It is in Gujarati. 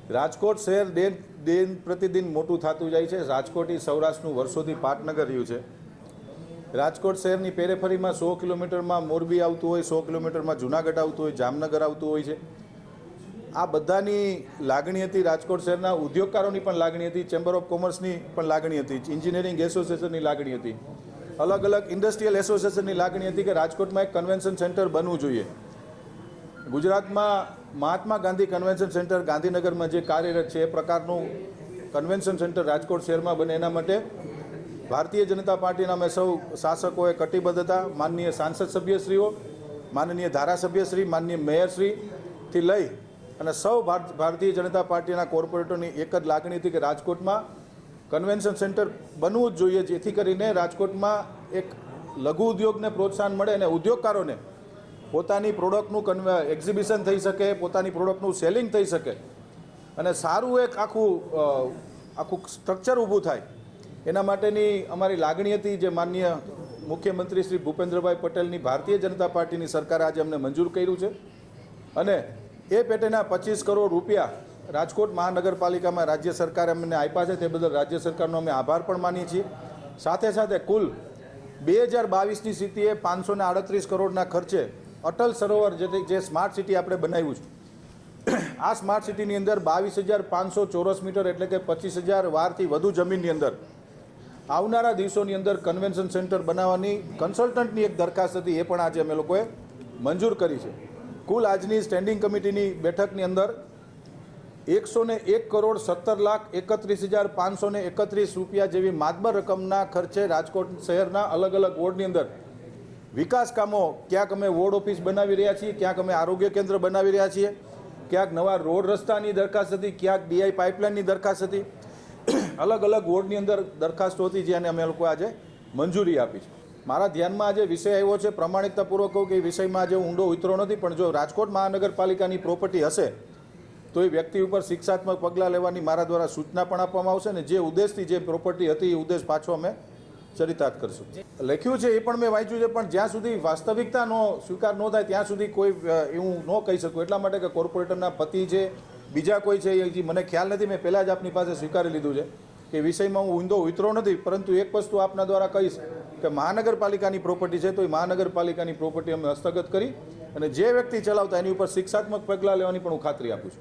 રાજકોટ શહેર દિન પ્રતિદિન મોટું થતું જાય છે। રાજકોટ એ સૌરાષ્ટ્રનું વર્ષોથી પાટનગર રહ્યું છે। રાજકોટ શહેરની પેરેફરીમાં 100 કિલોમીટરમાં મોરબી આવતું હોય, 100 કિલોમીટરમાં જૂનાગઢ આવતું હોય, જામનગર આવતું હોય છે। આ બધાની લાગણી હતી। રાજકોટ શહેરના ઉદ્યોગકારોની પણ લાગણી હતી, ચેમ્બર ઓફ કોમર્સની પણ લાગણી હતી, એન્જિનિયરિંગ એસોસિએશનની લાગણી હતી, અલગ અલગ ઇન્ડસ્ટ્રીયલ એસોસિએશનની લાગણી હતી કે રાજકોટમાં એક કન્વેન્શન સેન્ટર બનવું જોઈએ। ગુજરાતમાં મહાત્મા ગાંધી કન્વેન્શન સેન્ટર ગાંધીનગરમાં જે કાર્યરત છે એ પ્રકારનું કન્વેન્શન સેન્ટર રાજકોટ શહેરમાં બને એના માટે ભારતીય જનતા પાર્ટીના અમે સૌ શાસકોએ કટિબદ્ધ હતા। માનનીય સાંસદ સભ્યશ્રીઓ, માનનીય ધારાસભ્યશ્રી, માનનીય મેયરશ્રીથી લઈ અને સૌ ભારતીય જનતા પાર્ટીના કોર્પોરેટરોની એક જ લાગણી હતી કે રાજકોટમાં કન્વેન્શન સેન્ટર બનવું જ જોઈએ, જેથી કરીને રાજકોટમાં એક લઘુ ઉદ્યોગને પ્રોત્સાહન મળે અને ઉદ્યોગકારોને પોતાની પ્રોડક્ટનું એક્ઝિબિશન થઈ શકે, પોતાની પ્રોડક્ટનું સેલિંગ થઈ શકે અને સારું એક આખું સ્ટ્રક્ચર ઊભું થાય, એના માટેની અમારી લાગણી હતી, જે માનનીય મુખ્યમંત્રી શ્રી ભૂપેન્દ્રભાઈ પટેલની ભારતીય જનતા પાર્ટીની સરકારે આજે અમને મંજૂર કર્યું છે અને એ પેટેના 25 કરોડ રૂપિયા રાજકોટ મહાનગરપાલિકામાં રાજ્ય સરકારે અમને આપ્યા છે, તે બદલ રાજ્ય સરકારનો અમે આભાર પણ માનીએ છીએ। સાથે સાથે કુલ 2022ની સ્થિતિએ 538 કરોડના ખર્ચે અટલ સરોવર જે સ્માર્ટ સિટી આપણે બનાવ્યું છે, આ સ્માર્ટ સિટીની અંદર 22,500 ચોરસ મીટર એટલે કે 25,000 વારથી વધુ જમીનની અંદર આવનારા દિવસોની અંદર કન્વેન્શન સેન્ટર બનાવવાની કન્સલ્ટન્ટની એક દરખાસ્ત હતી, એ પણ આજે અમે લોકોએ મંજૂર કરી છે। કુલ આજની સ્ટેન્ડિંગ કમિટીની બેઠકની અંદર 101 કરોડ 17,31,531 રૂપિયા જેવી માતબર રકમના ખર્ચે રાજકોટ શહેરના અલગ અલગ વોર્ડની અંદર વિકાસ કામો, ક્યાંક અમે વોર્ડ ઓફિસ બનાવી રહ્યા છીએ, ક્યાંક અમે આરોગ્ય કેન્દ્ર બનાવી રહ્યા છીએ, ક્યાંક નવા રોડ રસ્તાની દરખાસ્ત હતી, ક્યાંક ડીઆઈ પાઇપલાઇનની દરખાસ્ત હતી, અલગ અલગ વોર્ડની અંદર દરખાસ્તો હતી, જેને અમે લોકો આજે મંજૂરી આપી છે। મારા ધ્યાનમાં આજે વિષય આવ્યો છે, પ્રમાણિકતાપૂર્વક કહું કે એ વિષયમાં આજે ઊંડો ઉતરો નથી, પણ જો રાજકોટ મહાનગરપાલિકાની પ્રોપર્ટી હશે તો એ વ્યક્તિ ઉપર શિક્ષાત્મક પગલાં લેવાની મારા દ્વારા સૂચના પણ આપવામાં આવશે અને જે ઉદ્દેશથી જે પ્રોપર્ટી હતી એ ઉદ્દેશ પાછો અમે ચરિતાર્થ કરશું। લખ્યું છે એ પણ મેં વાંચ્યું છે, પણ જ્યાં સુધી વાસ્તવિકતાનો સ્વીકાર ન થાય ત્યાં સુધી કોઈ એવું ન કહી શકું, એટલા માટે કે કોર્પોરેટરના પતિ છે, બીજા કોઈ છે, એ મને ખ્યાલ નથી, મેં પહેલાં જ આપની પાસે સ્વીકારી લીધું છે કે વિષયમાં હું ઊંધો ઉતરો નથી, પરંતુ એક વસ્તુ આપના દ્વારા કહીશ કે મહાનગરપાલિકાની પ્રોપર્ટી છે તો એ મહાનગરપાલિકાની પ્રોપર્ટી અમે હસ્તગત કરી અને જે વ્યક્તિ ચલાવતા એની ઉપર શિક્ષાત્મક પગલાં લેવાની પણ હું ખાતરી આપું છું।